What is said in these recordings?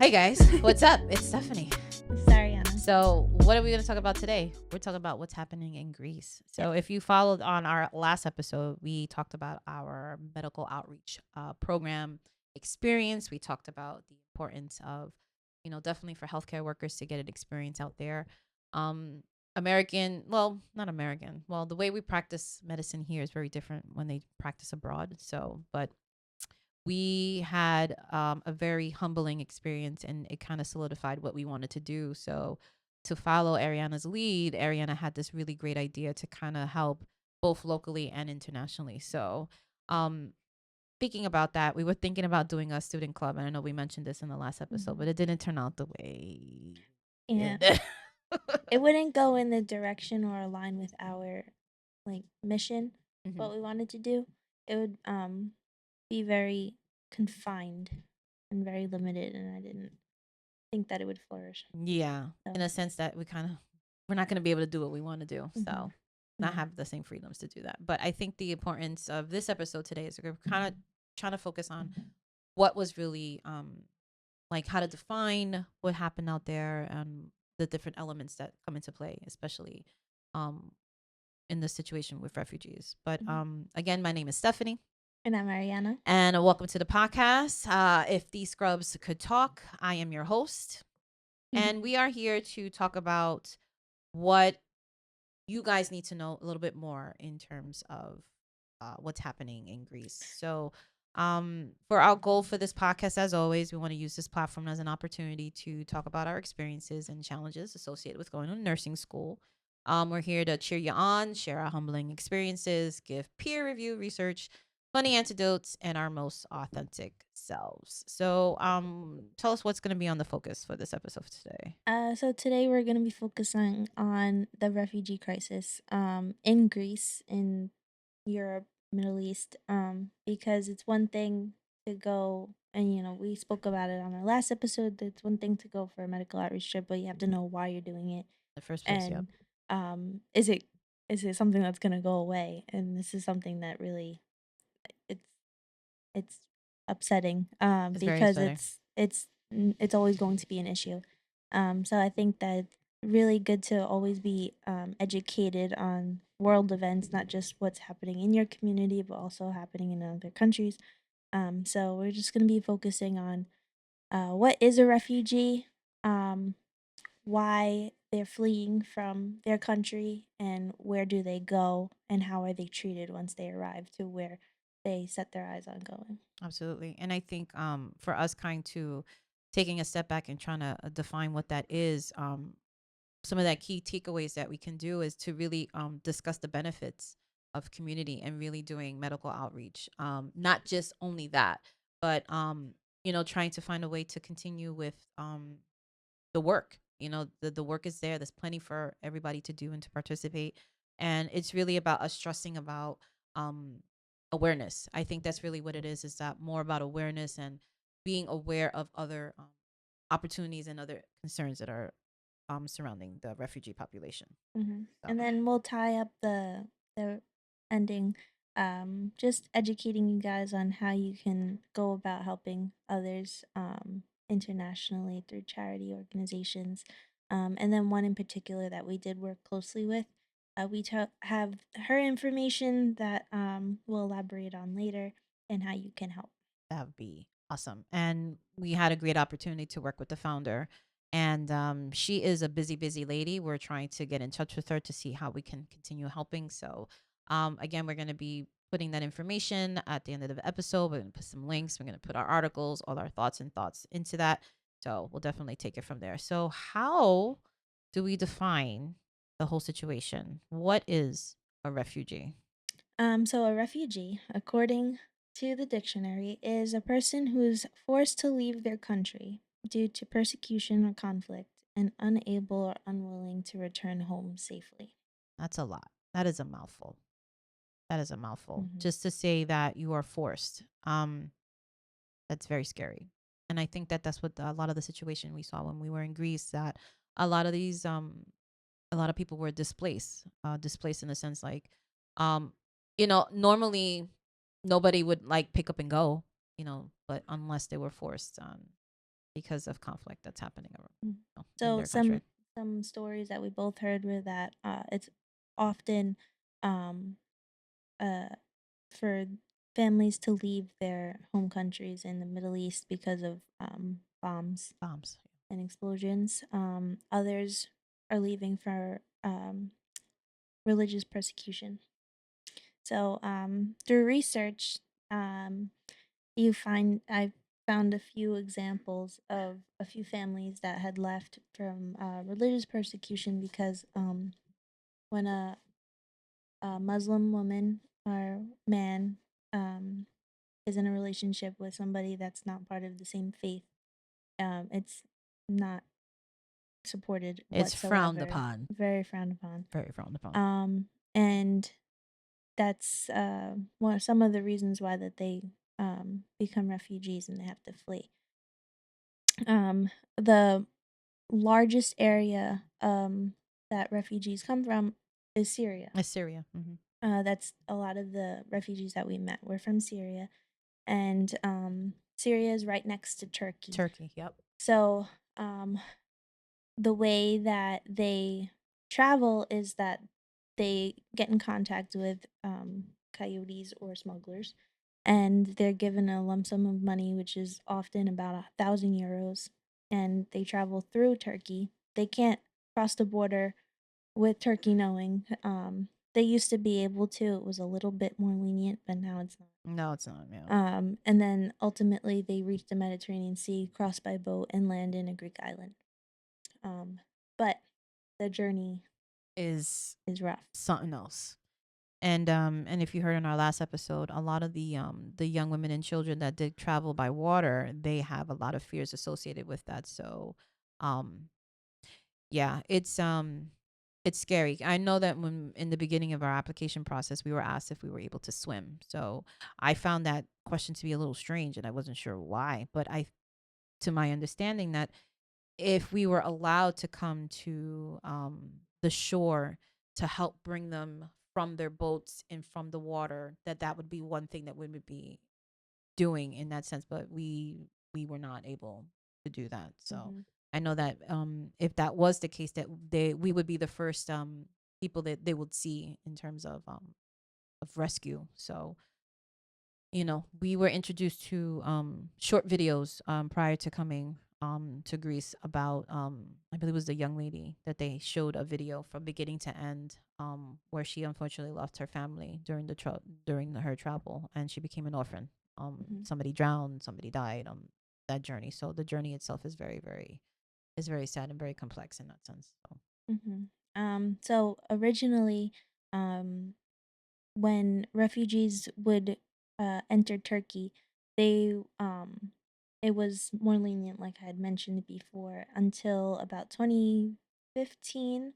Hey guys, what's up? It's Stephanie. It's Ariana. So, what are we going to talk about today? We're talking about what's happening in Greece. Yes. So, if you followed on our last episode, we talked about our medical outreach program experience. We talked about the importance of, definitely for healthcare workers to get an experience out there. Um, not American. Well, the way we practice medicine here is very different when they practice abroad. So, but we had a very humbling experience and it kind of solidified what we wanted to do. So, to follow Ariana's lead, Ariana had this really great idea to kind of help both locally and internationally. So, um, speaking about that, we were thinking about doing a student club. And I know we mentioned this in the last episode, but it didn't turn out the way Yeah. it did. It wouldn't go in the direction or align with our mission, Mhm. what we wanted to do. It would be very confined and very limited, and I didn't think that it would flourish. Yeah, in So a sense that we're not going to be able to do what we want to do. mhm. So, not Yeah. have the same freedoms to do that. But I think the importance of this episode today is we're kind of trying to focus on what was really like how to define what happened out there and the different elements that come into play, especially um in the situation with refugees. But Mhm. again, my name is Stephanie. And I'm Ariana. And welcome to the podcast. If these scrubs could talk, I am your host. And we are here to talk about what you guys need to know a little bit more in terms of what's happening in Greece. So, for our goal for this podcast, as always, we want to use this platform as an opportunity to talk about our experiences and challenges associated with going to nursing school. We're here to cheer you on, share our humbling experiences, give peer review research, funny antidotes, and our most authentic selves. So, tell us what's going to be on the focus for this episode today. So today we're going to be focusing on the refugee crisis in Greece, in Europe, Middle East, because it's one thing to go, and we spoke about it on our last episode. It's one thing to go for a medical outreach trip, but you have to know why you're doing it, The first place, yep. and is it something that's gonna go away? And this is something that really it's it's upsetting, It's very because upsetting. it's always going to be an issue. So I think that it's really good to always be educated on world events, not just what's happening in your community, but also happening in other countries. So we're just going to be focusing on what is a refugee, um, why they're fleeing from their country, and where do they go, and how are they treated once they arrive to where they set their eyes on going. Absolutely. And I think for us kind to taking a step back and trying to define what that is, some of that key takeaways that we can do is to really discuss the benefits of community and really doing medical outreach. Not just only that, but trying to find a way to continue with the work. The work is there. There's plenty for everybody to do and to participate. And it's really about us stressing about um, awareness. I think that's really what it is that more about awareness and being aware of other opportunities and other concerns that are surrounding the refugee population. So And then we'll tie up the ending, just educating you guys on how you can go about helping others internationally through charity organizations. And then one in particular that we did work closely with. Have her information that we'll elaborate on later, and how you can help. that would be awesome. And we had a great opportunity to work with the founder. And she is a busy, busy lady. We're trying to get in touch with her to see how we can continue helping. So, again, we're going to be putting that information at the end of the episode. We're going to put some links. We're going to put our articles, all our thoughts into that. So, we'll definitely take it from there. So, how do we define the whole situation? What is a refugee? So a refugee, according to the dictionary, is a person who's forced to leave their country due to persecution or conflict and unable or unwilling to return home safely. That's a lot. That is a mouthful. That is a mouthful. Hmm. Just to say that you are forced. That's very scary. And I think that that's what a lot of the situation we saw when we were in Greece, that a lot of these a lot of people were displaced. Displaced in the sense like um normally nobody would like pick up and go, but unless they were forced. because of conflict that's happening Mm. in So their country. some stories that we both heard were that it's often um, uh, for families to leave their home countries in the Middle East because of bombs Bombs. and explosions. Others are leaving for religious persecution. So through research, um, I found a few examples of a few families that had left from religious persecution because when a Muslim woman or man um, is in a relationship with somebody that's not part of the same faith, it's not supported It's frowned whatsoever. upon. Very frowned upon. Very frowned upon. And that's one some of the reasons why that they become refugees and they have to flee. The largest area that refugees come from is Syria. Assyria. That's a lot of the refugees that we met were from Syria, and Syria is right next to Turkey. Turkey. Yep. So the way that they travel is that they get in contact with coyotes or smugglers, and they're given a lump sum of money, which is often about 1,000 euros, and they travel through Turkey. They can't cross the border with Turkey knowing. They used to be able to. It was a little bit more lenient, but now it's not. No, it's not. Yeah. And then ultimately they reach the Mediterranean Sea, cross by boat, and land in a Greek island. Um, but the journey Is is rough. something else. And if you heard in our last episode, a lot of the young women and children that did travel by water, they have a lot of fears associated with that. So um yeah, it's scary. I know that when in the beginning of our application process, we were asked if we were able to swim. So I found that question to be a little strange and I wasn't sure why. But I to my understanding that if we were allowed to come to the shore to help bring them from their boats and from the water, that would be one thing that we would be doing in that sense. But we were not able to do that. So Mm-hmm. I know that if that was the case, that we would be the first people that they would see in terms of rescue. So we were introduced to short videos prior to coming to Greece about I believe it was the young lady that they showed a video from beginning to end where she unfortunately lost her family during her travel, and she became an orphan. Mm-hmm. Somebody drowned, somebody died on that journey. So the journey itself is very sad and very complex in that sense. So Mm-hmm. So originally, um, when refugees would enter Turkey, they it was more lenient, like I had mentioned before, until about 2015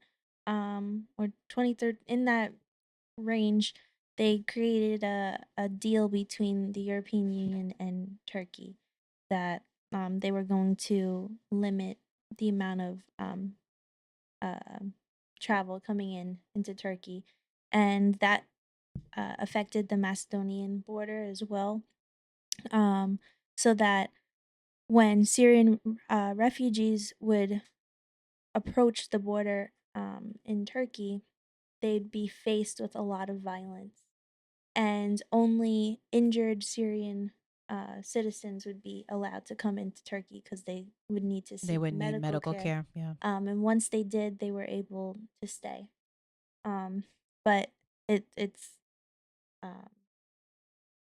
or 2013 in that range. They created a deal between the European Union and Turkey that they were going to limit the amount of uh, travel coming into Turkey, and that affected the Macedonian border as well. Um, so that when Syrian refugees would approach the border in Turkey, they'd be faced with a lot of violence, and only injured Syrian citizens would be allowed to come into Turkey because they would need to they seek would need medical medical care. care. Yeah. And once they did, they were able to stay. Um, but it's um,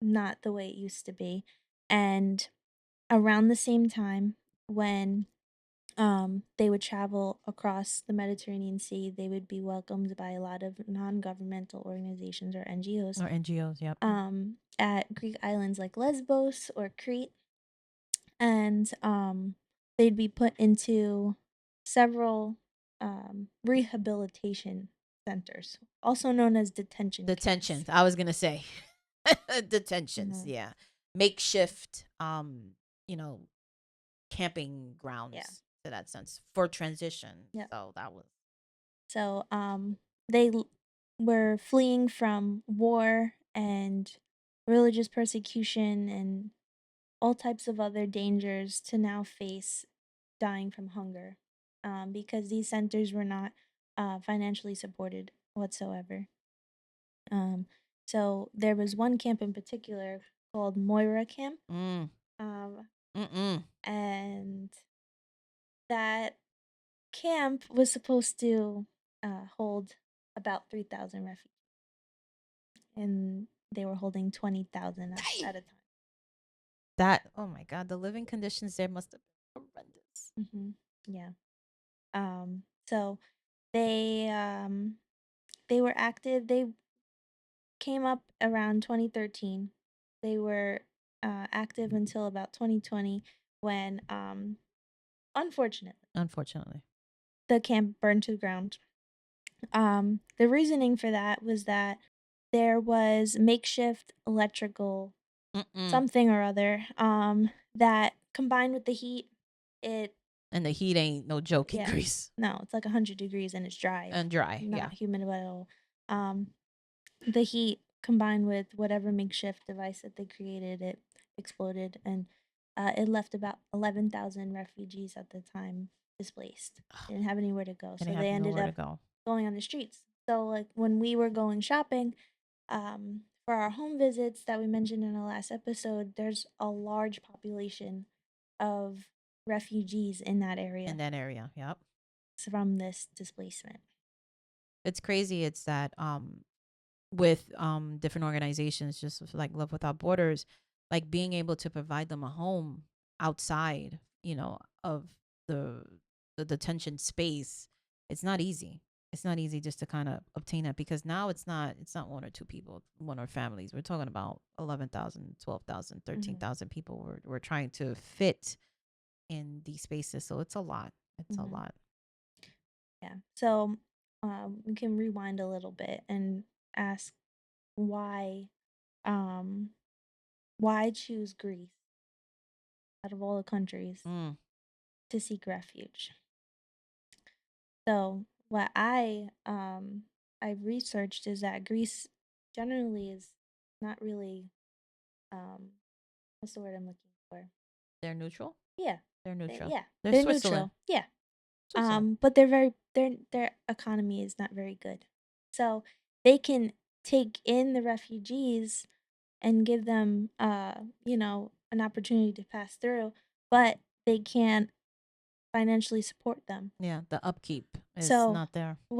not the way it used to be. And around the same time when they would travel across the Mediterranean Sea, they would be welcomed by a lot of non-governmental organizations or NGOs Or NGOs. Yep. at Greek islands like Lesbos or Crete, and they'd be put into several rehabilitation centers, also known as detention camps. Detentions. I was gonna say detentions. Mhm. Yeah, makeshift. You know, camping Yeah. grounds to that sense for transition. Yeah. So that was So they were fleeing from war and religious persecution and all types of other dangers to now face dying from hunger, because these centers were not financially supported whatsoever. Um, so there was one camp in particular called Moira Camp, Mm. um, Mm-mm. and that camp was supposed to hold about 3,000 refugees, and they were holding 20,000 Dang. at a time. That, oh my God, the living conditions there must have been horrendous. Hmm. Yeah. So they um, they were active. They came up around 2013. They were active until about 2020 when, unfortunately, Unfortunately. the camp burned to the ground. The reasoning for that was that there was makeshift electrical Mm-mm. something or other, that combined with the heat, it And the heat ain't no joke in yeah, Greece. no, it's like 100 degrees and it's dry. It's And dry. Yeah. not humid at all. Um, the heat combined with whatever makeshift device that they created, it exploded, and it left about 11,000 refugees at the time displaced. They didn't have anywhere to go, And they so they have ended nowhere to up go. going on the streets. So, like when we were going shopping, for our home visits that we mentioned in the last episode, there's a large population of refugees in that In area that area. Yep. from this displacement. It's crazy. It's that with different organizations, just like Love Without Borders, like being able to provide them a home outside, of the the detention space. It's not easy. It's not easy just to kind of obtain that, because now it's not one or two people, one or families. We're talking about 11,000, 12,000, thirteen Hmm. thousand people we're trying to fit in these spaces. So it's a lot. It's a Hmm. lot. Yeah. So we can rewind a little bit and ask why um why choose Greece out of all the countries Mm, to seek refuge. So what I researched is that Greece generally is not really, um what's the word I'm looking for? they're neutral. Yeah. They're neutral. Yeah. They're They're Switzerland. neutral. Yeah. Switzerland. But their economy is not very good. So they can take in the refugees and give them an opportunity to pass through, but they can't financially support them. Yeah, the upkeep is So not there. Yeah.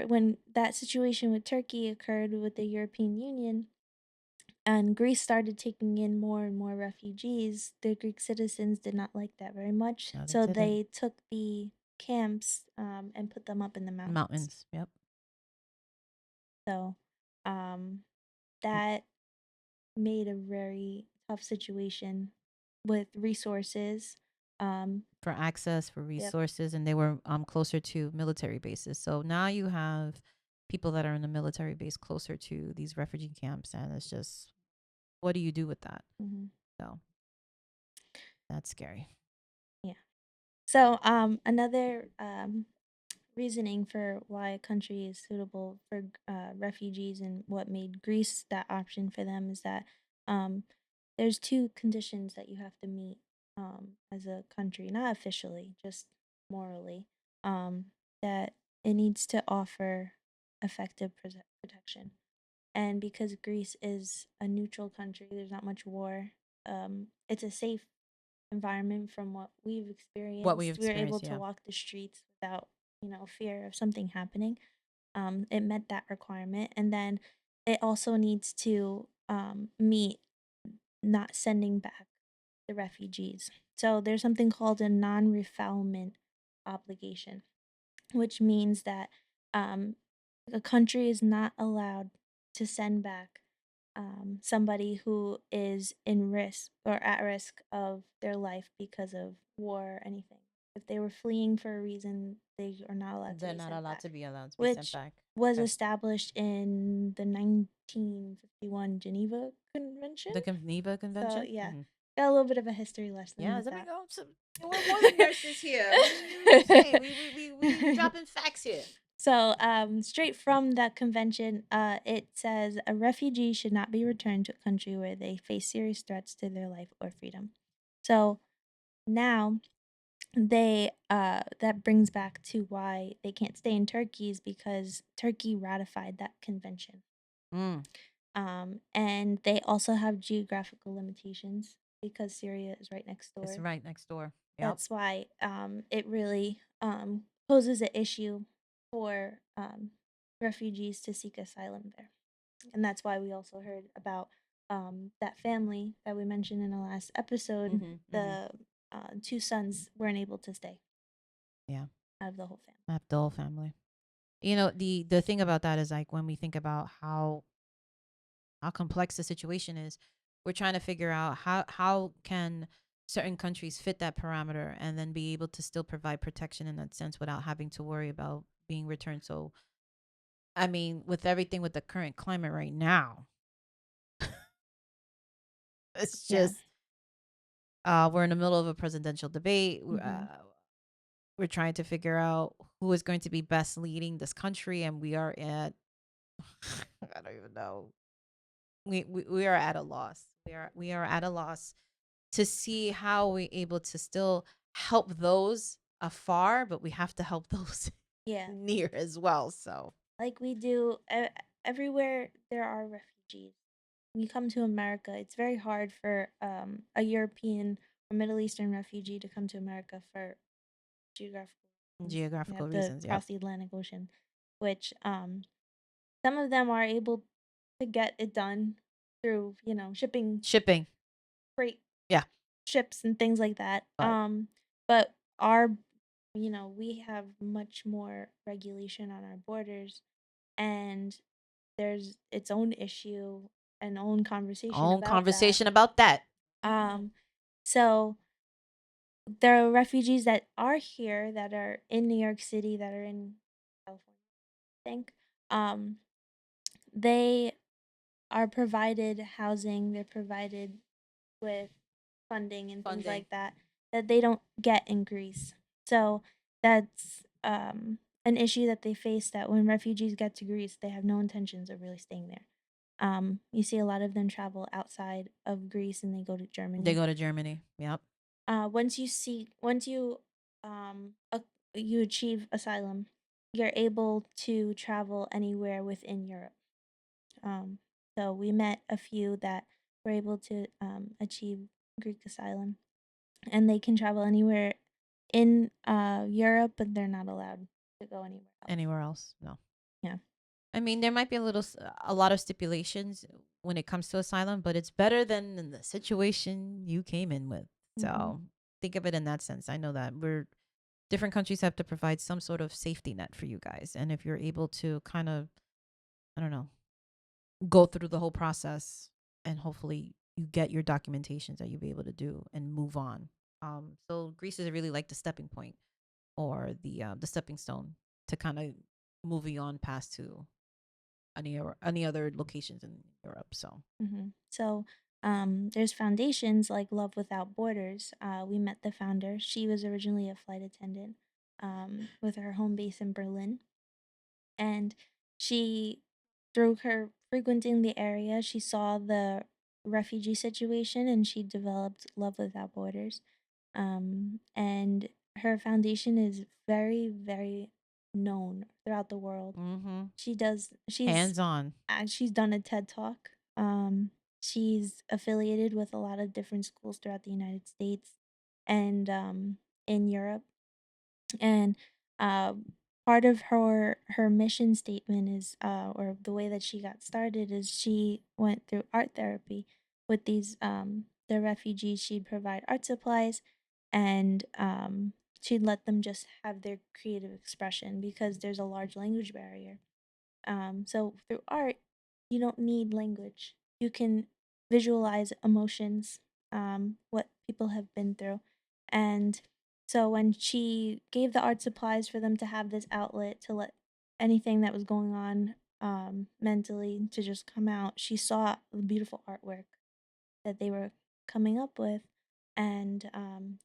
when that situation with Turkey occurred with the European Union and Greece started taking in more and more refugees, the Greek citizens did not like that very much. No, they So didn't. they took the camps, and put them up in the mountains. Mountains. Yep. So um, M- that made a very tough situation with resources. Um, For access, for yep. resources, and they were closer to military bases. So now you have people that are in the military base closer to these refugee camps, and it's just, what do you do with that? Hmm. So that's scary. Yeah. So another reasoning for why a country is suitable for refugees and what made Greece that option for them is that um, there's two conditions that you have to meet, as a country, not officially, just morally, um, that it needs to offer effective protection. And because Greece is a neutral country, there's not much war. It's a safe environment from what we've What we experienced. We were able experienced, to yeah. walk the streets without, fear of something happening. It met that requirement. And then it also needs to meet not sending back the refugees. So there's something called a non refoulement obligation, which means that um, a country is not allowed to send back somebody who is in risk or at risk of their life because of war or anything. If they were fleeing for a reason, they are not allowed to They're be not sent allowed to back, be allowed to be sent which back. was Okay. established in the 1951 Geneva Convention. The Geneva So, Convention. yeah, Hmm. got a little bit of a history lesson Yeah, with there we that. go. So, we're more than nurses here. What are you saying? We dropping facts here. So, straight from that convention, it says a refugee should not be returned to a country where they face serious threats to their life or freedom. So now that brings back to why they can't stay in Turkey is because Turkey ratified that convention. Mm, And they also have geographical limitations because Syria is right next it's door. right next door. Yep. That's why it really poses an issue for refugees to seek asylum there. And that's why we also heard about that family that we mentioned in the last episode. Mm-hmm, mm-hmm. The two sons weren't able to stay Yeah. out of the whole family. I have the whole family. The thing about that is like when we think about how complex the situation is, we're trying to figure out how can certain countries fit that parameter and then be able to still provide protection in that sense without having to worry about being returned. So, I mean, with everything with the current climate right now, it's Yeah. just we're in the middle of a presidential debate. Hmm. We're trying to figure out who is going to be best leading this country, and we are at I don't even know. We are at a loss. We are at a loss to see how we're able to still help those afar, but we have to help those Yeah. near as well. So Like we do everywhere there are refugees. When you come to America, it's very hard for a European or Middle Eastern refugee to come to America for geographical reasons. You geographical have to reasons, yep. cross the Atlantic Ocean, which some of them are able to get it done through, shipping Shipping, freight yeah, ships and things like that. but But our, we have much more regulation on our borders, and there's its own issue and own conversation own about that. conversation about that. Um, so there are refugees that are here that are in New York City that are in California, I think. Um, they are provided housing, they're provided with funding and things Funding like that that they don't get in Greece. So that's an issue that they face, that when refugees get to Greece, they have no intentions of really staying there. You see a lot of them travel outside of Greece and they go to they Germany. go to Germany. Yep, Once you achieve asylum, you're able to travel anywhere within Europe. Um, so we met a few that were able to achieve Greek asylum, and they can travel anywhere in Europe, but they're not allowed to go anywhere else. anywhere else? No. Yeah. I mean, there might be a lot of stipulations when it comes to asylum, but it's better than in the situation you came in with. Hmm. So think of it in that sense. I know that we're different countries have to provide some sort of safety net for you guys, and if you're able to kind of, I don't know, go through the whole process, and hopefully you get your documentations that you'll be able to do and move on. So Greece is really like the stepping point or the stepping stone to kind of moving on past to any other locations in Europe. So So there's foundations like Love Without Borders. We met the founder. She was originally a flight attendant with her home base in Berlin. And she, through her frequenting the area, she saw the refugee situation and she developed Love Without Borders. And her foundation is very, very known throughout the world. mm-hmm. She's Hands on. she's done a TED talk. She's affiliated with a lot of different schools throughout the United States and in Europe. And uh, part of her mission statement is, or the way that she got started is she went through art therapy with these the refugees. She'd provide art supplies, and she'd let them just have their creative expression because there's a large language barrier. So through art, you don't need language. You can visualize emotions, what people have been through. And so when she gave the art supplies for them to have this outlet to let anything that was going on mentally to just come out, she saw the beautiful artwork that they were coming up with. and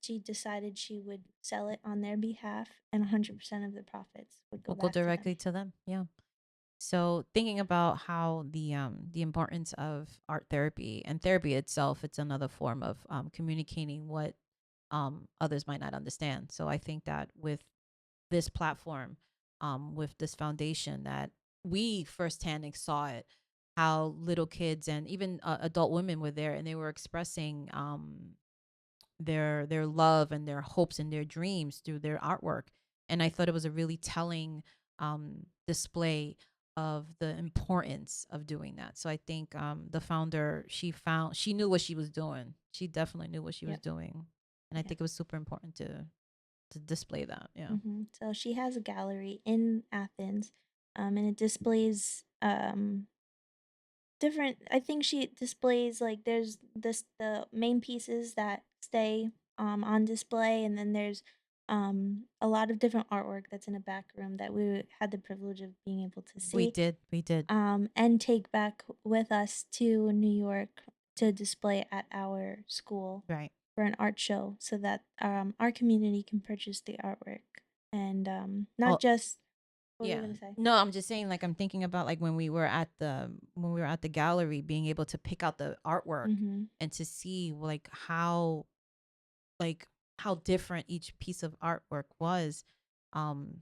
she decided she would sell it on their behalf, and 100% of the profits would go We'll go back to them. directly to them. Yeah. So thinking about how the importance of art therapy and therapy itself, it's another form of communicating what others might not understand. So I think that with this platform, with this foundation, that we firsthand saw it, how little kids and even adult women were there, and they were expressing their love and their hopes and their dreams through their artwork. And I thought it was a really telling display of the importance of doing that. So I think the founder, she knew what she was doing. She definitely knew what she was Yep. doing, and I Yeah. think it was super important to display that. Yeah. So she has a gallery in Athens, and it displays different. I think she displays like there's this the main pieces that stay on display, and then there's a lot of different artwork that's in a back room that we had the privilege of being able to We see did. We did. and take back with us to New York to display at our school Right. for an art show so that our community can purchase the artwork and not Oh, just what were you yeah. gonna say? No, I'm just saying, like, I'm thinking about like when we were at the gallery, being able to pick out the artwork Mm-hmm. and to see like how different each piece of artwork was, um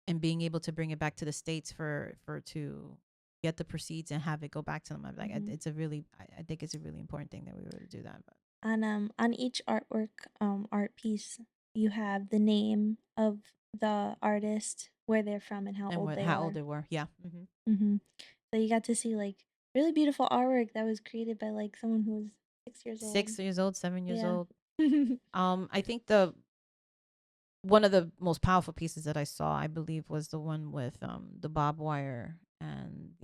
and being able to bring it back to the states for to get the proceeds and have it go back to them. I'm like, Mm-hmm. it's a really, I think it's a really important thing that we were able to do that. But On each artwork art piece you have the name of the artist, where they're from, and how and old what they how old are. they were. Yeah. Mm-hmm. So you got to see like really beautiful artwork that was created by like someone who was 6 years old. 6 years old, 7 years Yeah. old. I think the one of the most powerful pieces that I saw, I believe, was the one with the barbed wire, and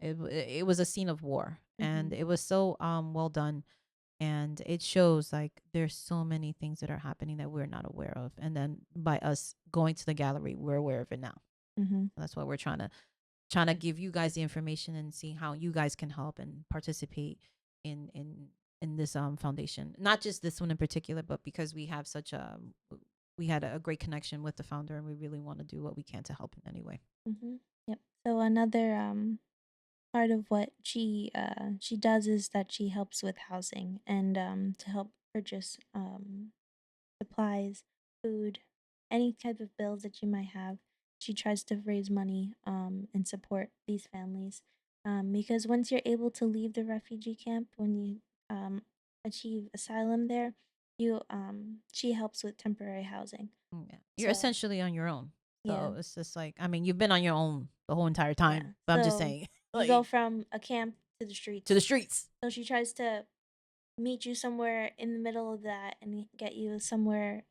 it was a scene of war, Mm-hmm. and it was so well done, and it shows like there's so many things that are happening that we're not aware of, and then by us going to the gallery, we're aware of it now. Mm-hmm. That's why we're trying to give you guys the information and see how you guys can help and participate in in this foundation. Not just this one in particular, but because we had a great connection with the founder, and we really want to do what we can to help in any way. Mm-hmm. Yep. So another part of what she does is that she helps with housing and to help purchase supplies, food, any type of bills that you might have. She tries to raise money and support these families because once you're able to leave the refugee camp, when you achieve asylum there, you she helps with temporary housing. Yeah. You're So essentially on your own. yeah, So it's just like, I mean, you've been on your own the whole entire yeah. time, but I'm just So saying, you go like, from a camp to the to the streets. streets. So she tries to meet you somewhere in the middle of that and get you somewhere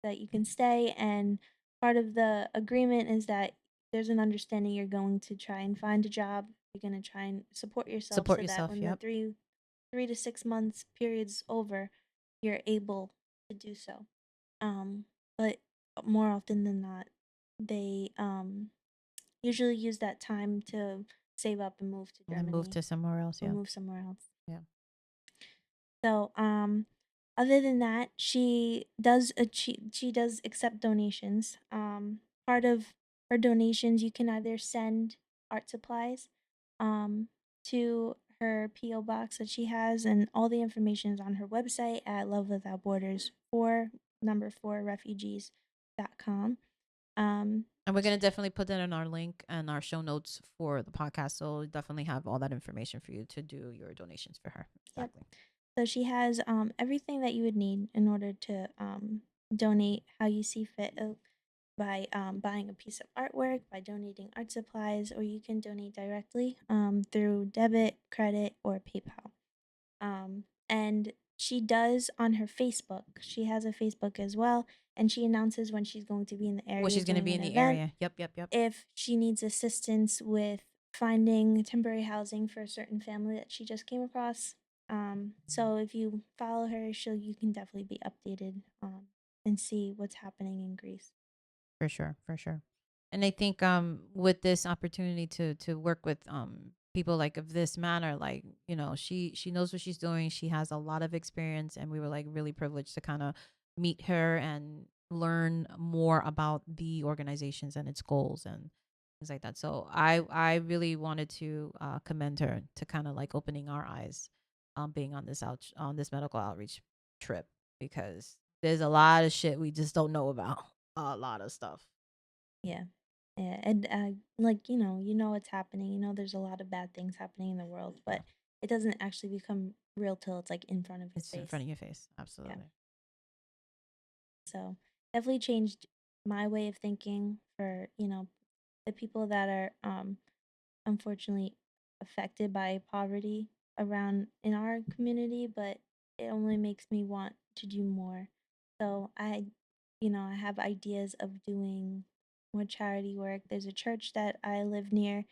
that you can stay. And part of the agreement is that there's an understanding you're going to try and find a job. You're going to try and support yourself Support so that yourself. when the Yep. three to 6 months period's over, you're able to do so. But more often than not, they usually use that time to save up and move to And move Germany to somewhere else. or Yeah. move somewhere else. Yeah. So, other than that, she does accept donations. Part of her donations, you can either send art supplies, to her PO box that she has, and all the information is on her website at Love Without Borders for number 4refugees.com. Um, And we're gonna definitely put that in our link and our show notes for the podcast. So we'll definitely have all that information for you to do your donations for her. yep. Exactly. So she has everything that you would need in order to donate how you see fit. By buying a piece of artwork, by donating art supplies, or you can donate directly through debit, credit, or PayPal. And she does on her Facebook. She has a Facebook as well, and she announces when she's going to be in the Well, area she's gonna doing be an in the event, area. Yep. Yep. Yep. if she needs assistance with finding temporary housing for a certain family that she just came across. So if you follow her, you can definitely be updated and see what's happening in Greece. For sure. For sure. And I think with this opportunity to work with people like of this manner, like, she knows what she's doing. She has a lot of experience, and we were like really privileged to kind of meet her and learn more about the organizations and its goals and things like that. So I really wanted to commend her to kind of like opening our eyes, being on this medical outreach trip, because there's a lot of shit we just don't know about. A lot of stuff. Yeah. Yeah, and, like, you know what's happening, you know there's a lot of bad things happening in the world, Yeah. but it doesn't actually become real till it's, like, in front of your It's in face. front of your face. Yeah. Absolutely. So, definitely changed my way of thinking for, the people that are, unfortunately affected by poverty around in our community, but it only makes me want to do more. So I have ideas of doing more charity work. There's a church that I live near.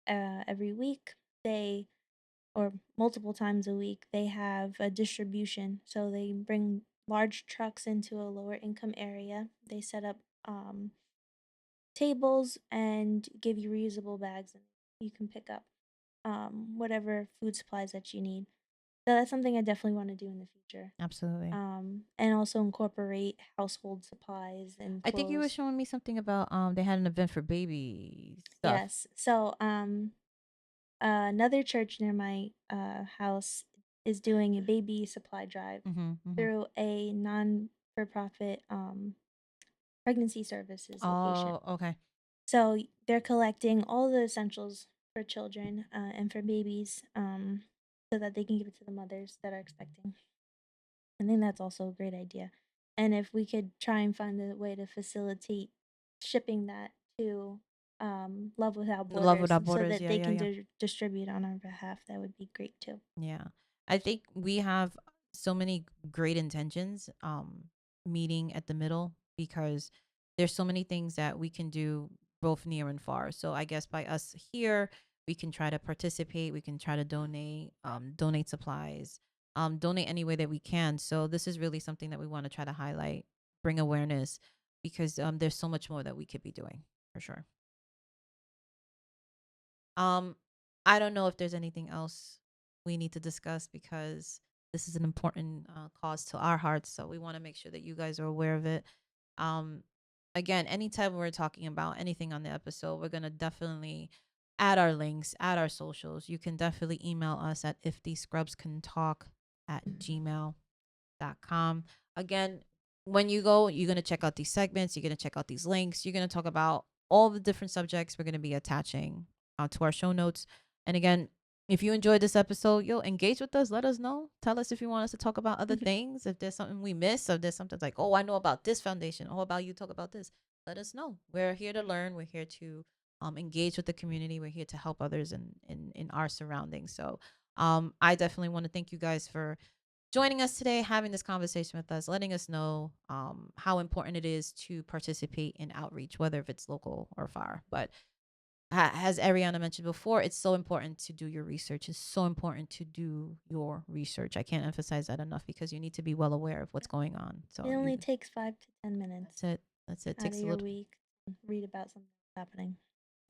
Every week, they or multiple times a week, they have a distribution. So they bring large trucks into a lower income area. They set up tables and give you reusable bags, and you can pick up whatever food supplies that you need. So that's something I definitely want to do in the future. Absolutely. And also incorporate household supplies and I think you were clothes. showing me something about they had an event for baby stuff. Yes. So another church near my house is doing a baby supply drive Mhm. Mhm. through a non for profit pregnancy services location. Oh, okay. So they're collecting all the essentials for children and for babies so that they can give it to the mothers that are expecting. I think that's also a great idea. And if we could try and find a way to facilitate shipping that to Love Without Love Borders Without so Borders. that Yeah, they yeah, can yeah. distribute on our behalf, that would be great too. Yeah. I think we have so many great intentions meeting at the middle, because there's so many things that we can do both near and far. So I guess by us here, we can try to participate, we can try to donate supplies, donate any way that we can. So this is really something that we want to try to highlight, bring awareness, because there's so much more that we could be doing for sure. Um, I don't know if there's anything else we need to discuss, because this is an important cause to our hearts. So we want to make sure that you guys are aware of it. Um, Again, anytime we're talking about anything on the episode, we're gonna definitely add our links, add our socials. You can definitely email us at if these scrubs can talk at gmail.com. Again, when you go, you're going to check out these segments, you're going to check out these links, you're going to talk about all the different subjects we're going to be attaching to our show notes. And again, if you enjoyed this episode, you'll engage with us. Let us know. Tell us if you want us to talk about other things. If there's something we miss, if there's something like, oh, I know about this foundation. Oh, about you talk about this. Let us know. We're here to learn. We're here to engage with the community. We're here to help others in our surroundings. So I definitely want to thank you guys for joining us today, having this conversation with us, letting us know how important it is to participate in outreach, whether if it's local or far. But as Ariana mentioned before, it's so important to do your research. It's so important to do your research. I can't emphasize that enough, because you need to be well aware of what's going on. It So only takes 5 to 10 minutes that's it. That's it. out of Takes a your little, week to read about something that's happening.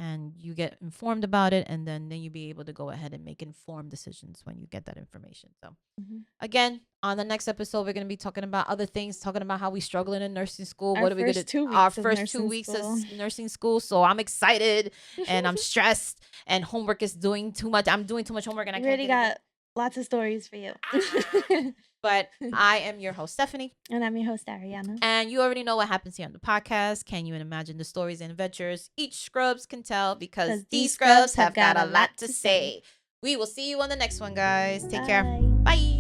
and you get informed about it, and then you be able to go ahead and make informed decisions when you get that information. So Hmm. again, on the next episode, we're going to be talking about other things, talking about how we struggling in nursing school. Our What are we going to, first two our weeks of first two nursing weeks of school. nursing school. So I'm excited and I'm stressed, and homework is doing too much. I'm doing too much homework and I We can't already get it done. got lots of stories for you. Ah! But I am your host, Stephanie. And I'm your host, Ariana. And you already know what happens here on the podcast. Can you imagine the stories and adventures each scrubs can tell? Because Because these these scrubs scrubs have have got got a a lot lot to to say. say. We will see you on the next one, guys. Take care. Bye. Bye.